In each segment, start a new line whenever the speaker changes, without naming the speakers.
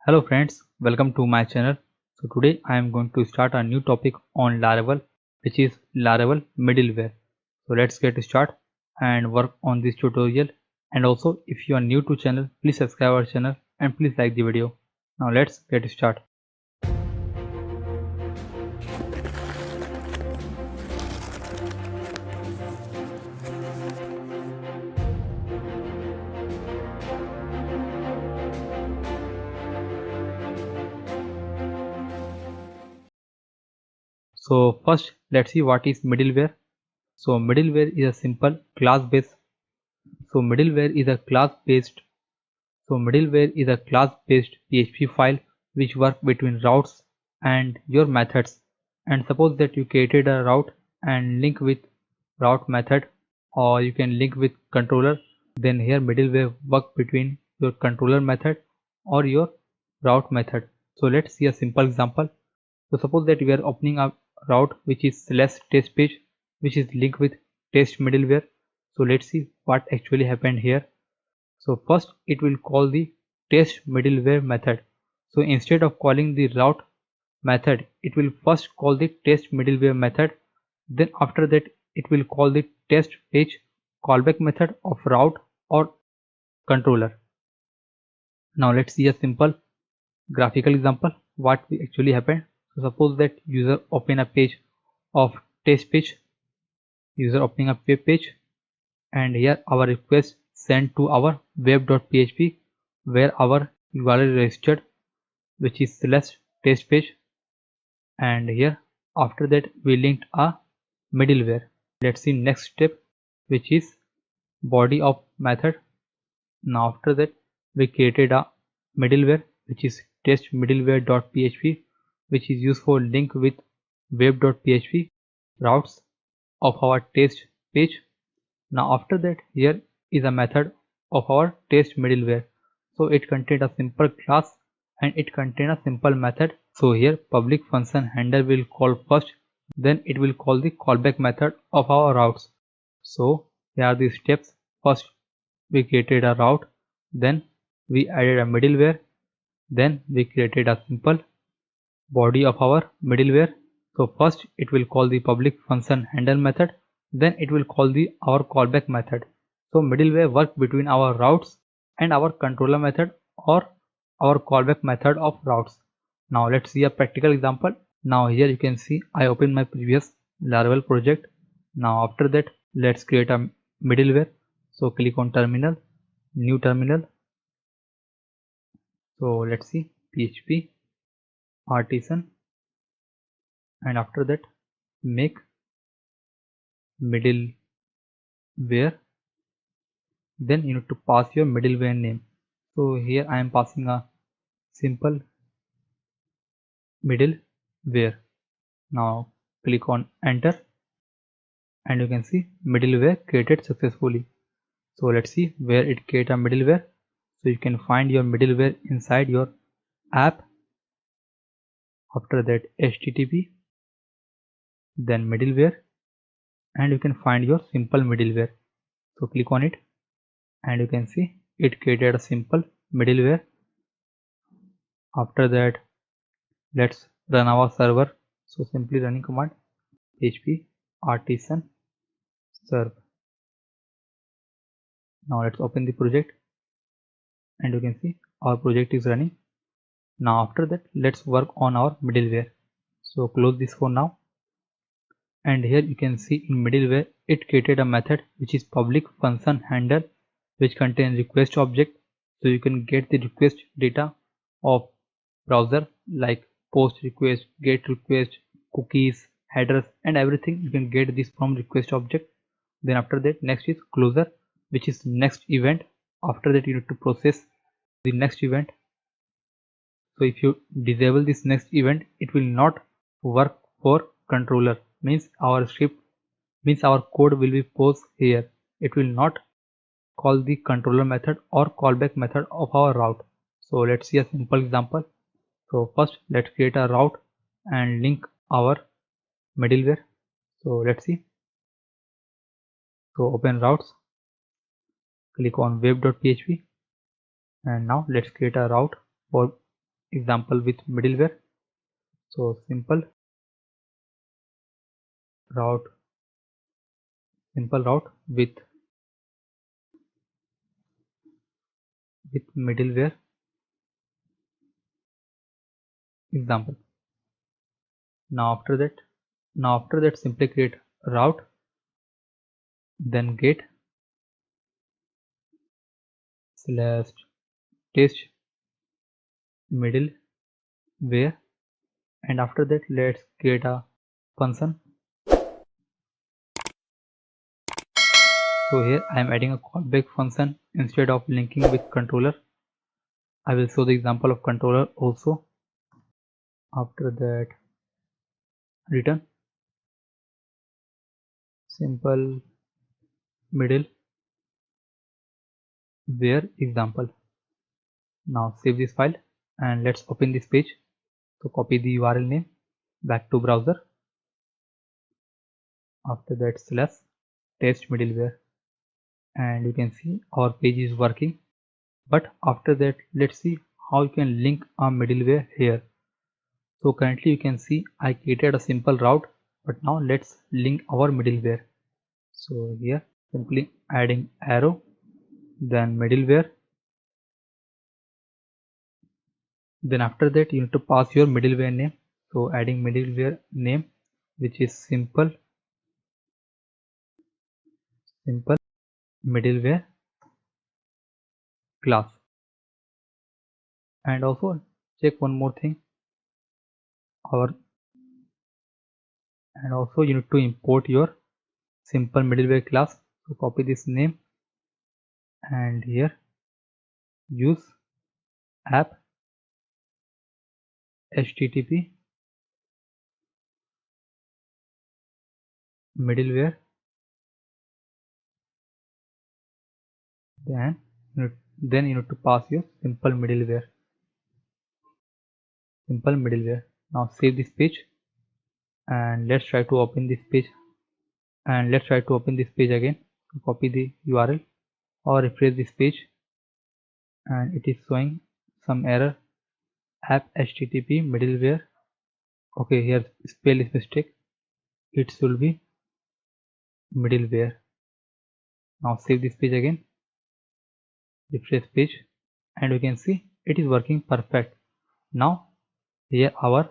Hello friends, welcome to my channel. So today I am going to start a new topic on Laravel, which is Laravel middleware. So let's get start and work on this tutorial. And also if you are new to channel, please subscribe our channel and please like the video. Now let's get start. So first let's see what is middleware. So middleware is a simple class-based. So middleware is a class-based PHP file which work between routes and your methods. And suppose that you created a route and link with route method, or you can link with controller, then here middleware work between your controller method or your route method. So let's see a simple example. So suppose that we are opening a route which is /test page, which is linked with test middleware. So let's see what actually happened here. So first it will call the test middleware method. So instead of calling the route method, it will first call the test middleware method. Then after that it will call the test page callback method of route or controller. Now let's see a simple graphical example what actually happened. So suppose that user open a page of test page, user opening a web page, and here our request sent to our web.php where our URL registered, which is /test page, and here after that we linked a middleware. Let's see next step, which is body of method. Now after that we created a middleware which is test middleware.php, which is used for link with web.php routes of our test page. Now after that here is a method of our test middleware. So it contains a simple class and it contains a simple method. So here public function handler will call first, then it will call the callback method of our routes. So here are the steps. First we created a route, then we added a middleware, then we created a simple body of our middleware. So first it will call the public function handle method, then it will call the our callback method. So middleware work between our routes and our controller method or our callback method of routes. Now let's see a practical example. Now here you can see I opened my previous Laravel project. Now after that let's create a middleware. So click on terminal, new terminal. So let's see PHP artisan, and after that make middleware. Then you need to pass your middleware name. So here I am passing a simple middleware. Now click on enter and you can see middleware created successfully. So let's see where it create a middleware. So you can find your middleware inside your app. After that HTTP, then middleware, and you can find your simple middleware. So click on it and you can see it created a simple middleware. After that let's run our server. So simply running command php artisan serve. Now let's open the project and you can see our project is running. Now after that let's work on our middleware. So close this for now, and here you can see in middleware it created a method which is public function handler, which contains request object. So you can get the request data of browser like post request, get request, cookies, headers, and everything. You can get this from request object. Then after that next is closure, which is next event. After that you need to process the next event. So if you disable this next event, it will not work for controller, means our script, means our code will be paused here. It will not call the controller method or callback method of our route. So let's see a simple example. So first let's create a route and link our middleware. So let's see. So open routes, click on web.php, and now let's create a route for example with middleware. So simple route with middleware example. Now after that simply create route, then get slash test middleware, and after that let's create a function. So here I am adding a callback function instead of linking with controller. I will show the example of controller also. After that return simple middleware example. Now save this file and let's open this page. So copy the URL name, back to browser, after that slash test middleware, and you can see our page is working. But after that let's see how you can link a middleware here. So currently you can see I created a simple route, but now let's link our middleware. So here simply adding arrow, then middleware, then after that you need to pass your middleware name. So adding middleware name, which is simple middleware class. And also check one more thing, our and also you need to import your simple middleware class. So copy this name and here use app http middleware, then you need to pass your simple middleware. Now save this page and let's try to open this page again. So copy the URL or refresh this page, and it is showing some error, app http middleware. Okay, here spell is mistake, it should be middleware. Now save this page again, refresh page, and you can see it is working perfect. Now here our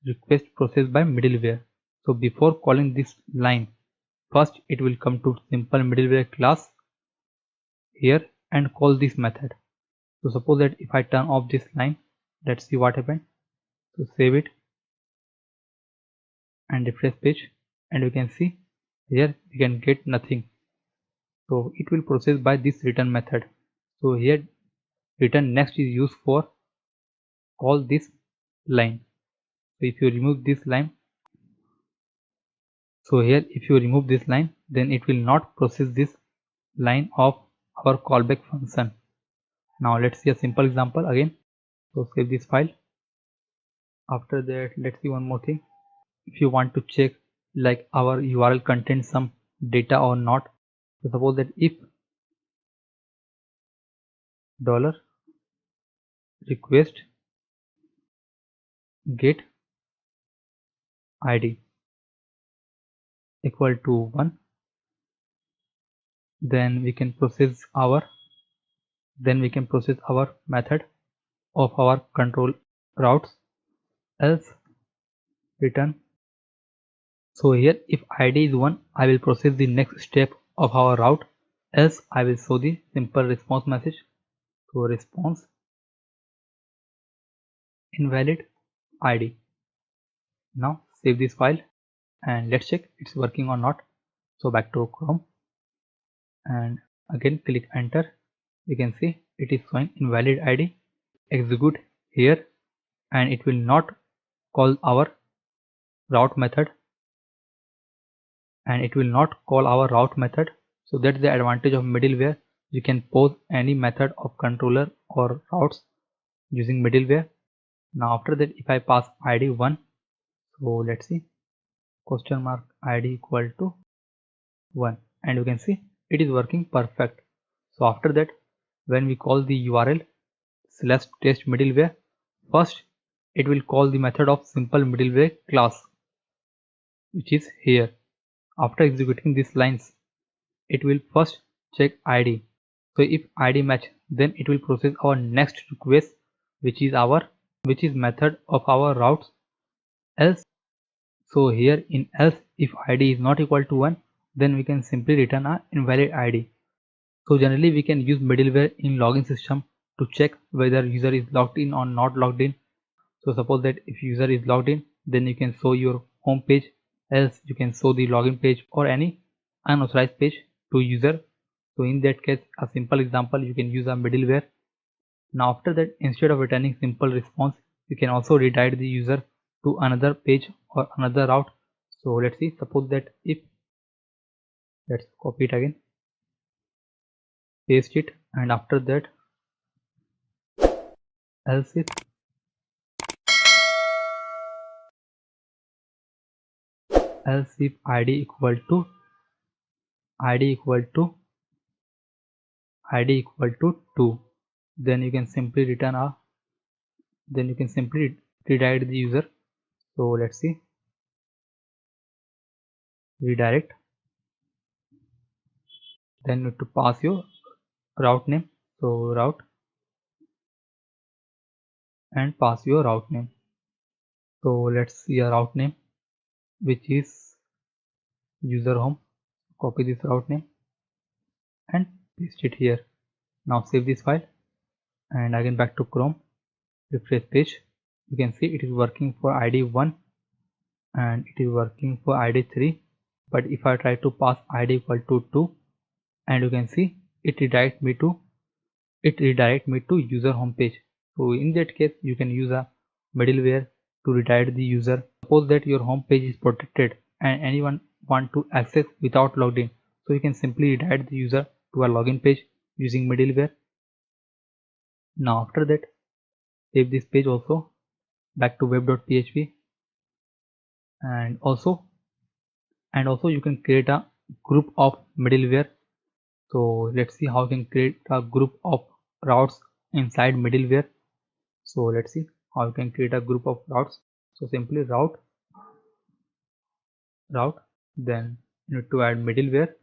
request processed by middleware. So before calling this line, first it will come to simple middleware class here and call this method. So suppose that if I turn off this line, let's see what happened. So save it and refresh page, and you can see here we can get nothing. So it will process by this return method. So here return next is used for call this line. So if you remove this line, then it will not process this line of our callback function. Now let's see a simple example again. So save this file. After that let's see one more thing. If you want to check like our URL contains some data or not, so suppose that if dollar request get id equal to 1, then we can process our method of our control routes, else return. So here if id is 1, I will process the next step of our route, else I will show the simple response message. So response invalid id. Now save this file and let's check it's working or not. So back to Chrome and again click enter. You can see it is showing invalid id. Execute here and it will not call our route method, so that's the advantage of middleware. You can pose any method of controller or routes using middleware. Now after that if I pass id 1, so let's see question mark id equal to 1, and you can see it is working perfect. So after that when we call the URL slash test middleware, first it will call the method of simple middleware class, which is here. After executing these lines, it will first check ID. So if ID match, then it will process our next request, which is method of our routes else. So here in else, if ID is not equal to 1, then we can simply return an invalid ID. So generally we can use middleware in login system to check whether user is logged in or not logged in. So suppose that if user is logged in, then you can show your home page, else you can show the login page or any unauthorized page to user. So in that case, a simple example, you can use a middleware. Now after that, instead of returning simple response, you can also redirect the user to another page or another route. So let's see, suppose that if, let's copy it again, paste it, and after that, else if id equal to id equal to 2, then you can simply return a then you can simply redirect the user. So let's see, redirect, then you need to pass your route name, so route, and pass your route name. So let's see a route name which is user home. Copy this route name and paste it here. Now save this file and again back to Chrome, refresh page. You can see it is working for id 1 and it is working for id 3, but if I try to pass id equal to 2, and you can see it redirect me to user home page. So in that case, you can use a middleware to redirect the user. Suppose that your home page is protected and anyone want to access without logged in, so you can simply redirect the user to a login page using middleware. Now after that, save this page also, back to web.php, and also you can create a group of middleware. So let's see how you can create a group of routes inside middleware. So let's see how you can create a group of routes. So simply route, then you need to add middleware.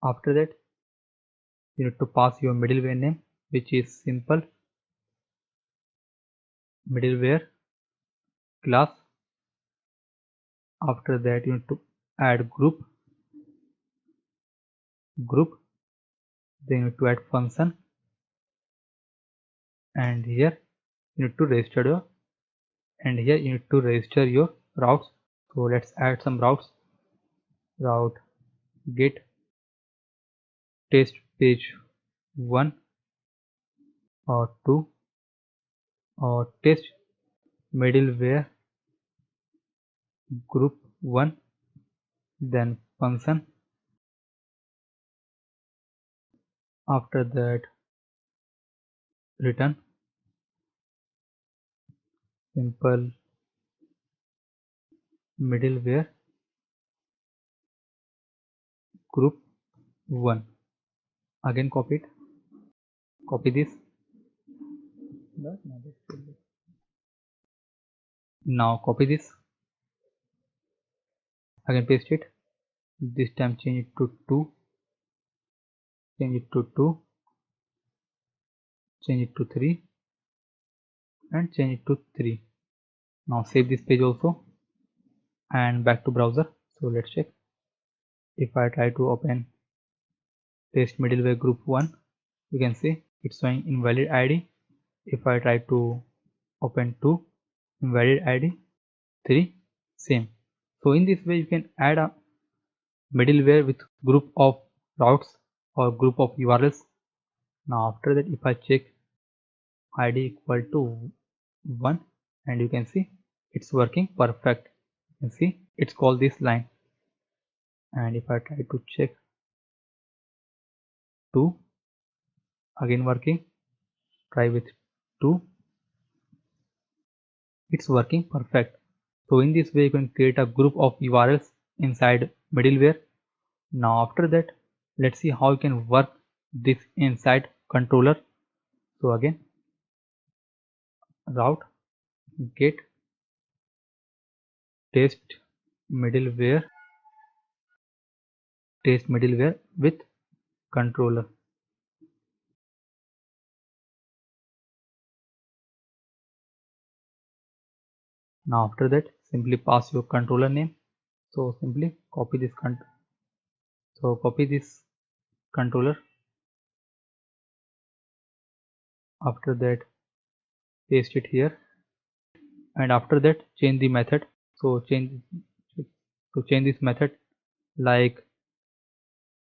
After that, you need to pass your middleware name, which is simple middleware class. After that, you need to add group, then you need to add function, and here you need to register your routes. So let's add some routes. Route get test page 1 or 2 or test middleware group 1, then function. After that, return simple middleware group 1. Again copy this. Now copy this, again paste it. This time change it to 2, change it to 2, change it to 3, and change it to 3. Now save this page also and back to browser. So let's check. If I try to open test middleware group 1, you can see it's showing invalid ID. If I try to open 2, invalid ID, 3, same. So in this way you can add a middleware with group of routes or group of URLs. Now after that, if I check id equal to 1, and you can see it's working perfect. You can see it's called this line. And if I try to check 2, again working, try with 2, it's working perfect. So in this way you can create a group of URLs inside middleware. Now after that, let's see how you can work this inside controller. So again, route get test middleware with controller. Now after that, simply pass your controller name. So simply copy this controller. After that, paste it here, and after that, change the method. So change this method like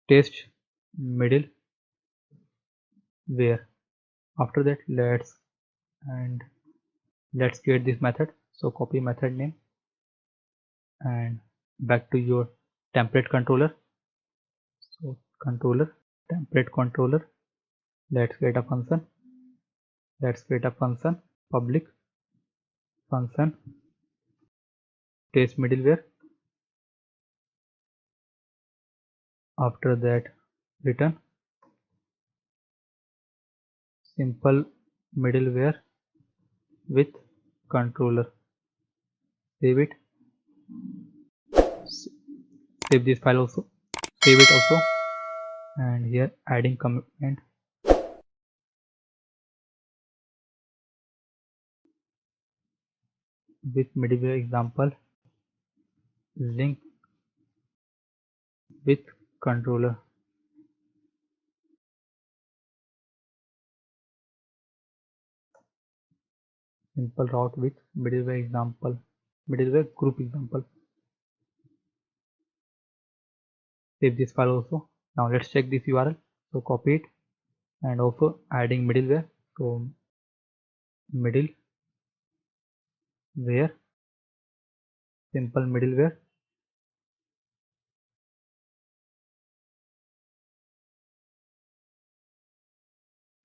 test middleware. After that, let's create this method. So copy method name and back to your template controller. So controller, template controller. Let's create a function. Public function test middleware. After that, return simple middleware with controller. Save it. Save this file also. Save it also. And here adding comment with middleware example link with controller. Simple route with middleware group example. Save this file also. Now let's check this URL. So copy it and also adding middleware. So middleware, simple middleware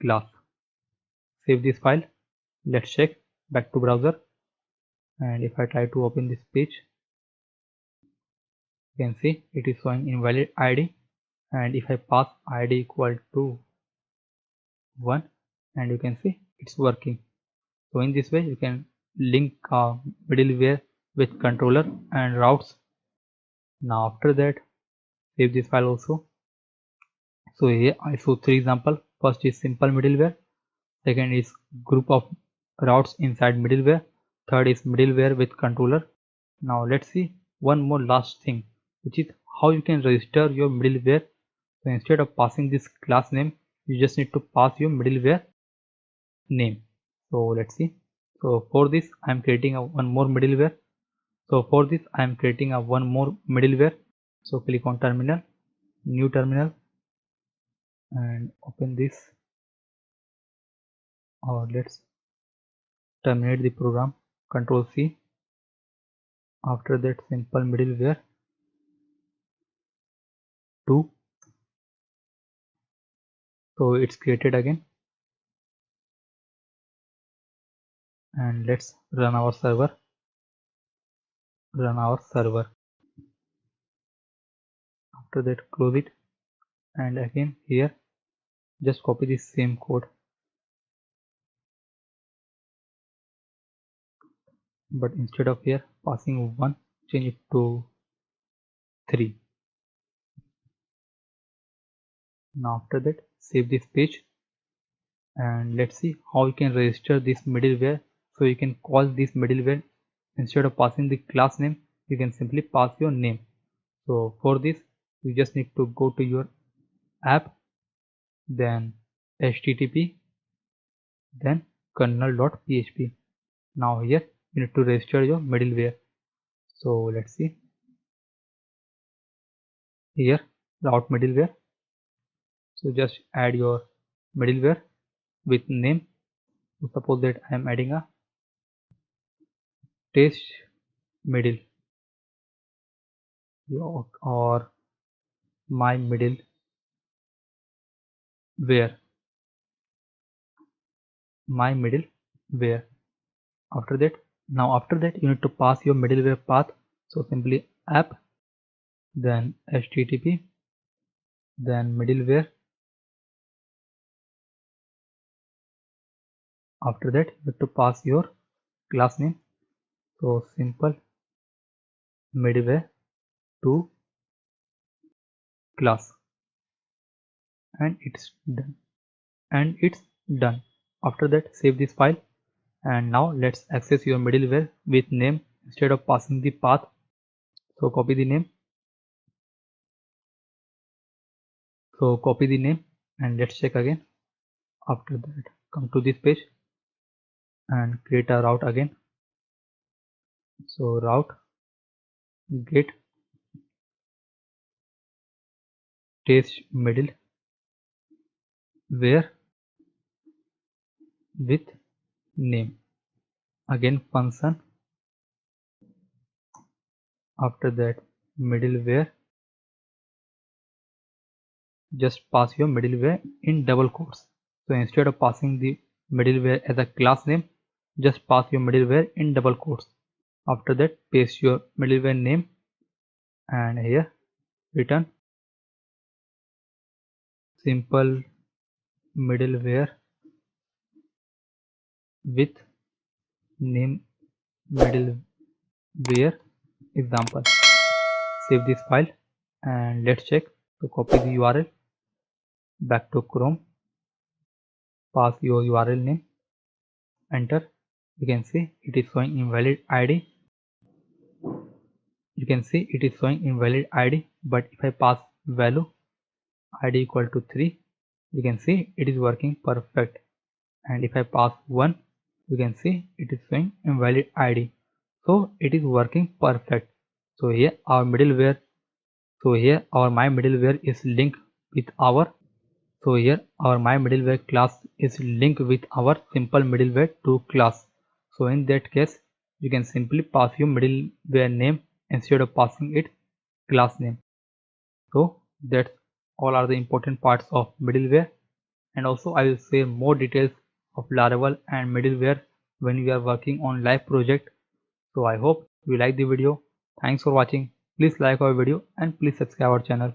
class. Save this file. Let's check. Back to browser, and if I try to open this page, you can see it is showing invalid ID, and if I pass ID equal to 1, and you can see it's working. So in this way you can link middleware with controller and routes. Now after that, save this file also. So here I show 3 examples. First is simple middleware, second is group of routes inside middleware, third is middleware with controller. Now let's see one more last thing, which is how you can register your middleware. So instead of passing this class name, you just need to pass your middleware name. So let's see. So for this I am creating one more middleware. So click on terminal, new terminal, and open this, or let's terminate the program, Control C. After that, simple middleware 2. So it's created again, and let's run our server. After that, close it, and again here just copy the same code, but instead of here passing 1, change it to 3. Now after that, save this page, and let's see how you can register this middleware. So you can call this middleware, instead of passing the class name, you can simply pass your name. So for this, you just need to go to your app, then http, then kernel.php. Now here you need to register your middleware. So let's see here, route middleware. So just add your middleware with name. So suppose that I am adding a test middle or my middleware. After that, you need to pass your middleware path. So simply app, then http, then middleware, After that you have to pass your class name. So simple middleware to class, and it's done. After that, save this file, and now let's access your middleware with name instead of passing the path. So copy the name. And let's check again. After that, come to this page and create a route again. So route get test middleware with name. Again function. After that, middleware, just pass your middleware in double quotes. So instead of passing the middleware as a class name, just pass your middleware in double quotes. After that, paste your middleware name, and here return simple middleware with name middleware example. Save this file and let's check. So copy the URL, back to Chrome, pass your URL name, enter. You can see it is showing invalid ID. But if I pass value ID equal to 3, you can see it is working perfect. And if I pass 1, you can see it is showing invalid ID. So it is working perfect. So here our my middleware is linked with our my middleware class is linked with our simple middleware to class. So in that case, you can simply pass your middleware name instead of passing it class name. So that's all are the important parts of middleware, and also I will share more details of Laravel and middleware when we are working on live project. So I hope you like the video. Thanks for watching. Please like our video and please subscribe our channel.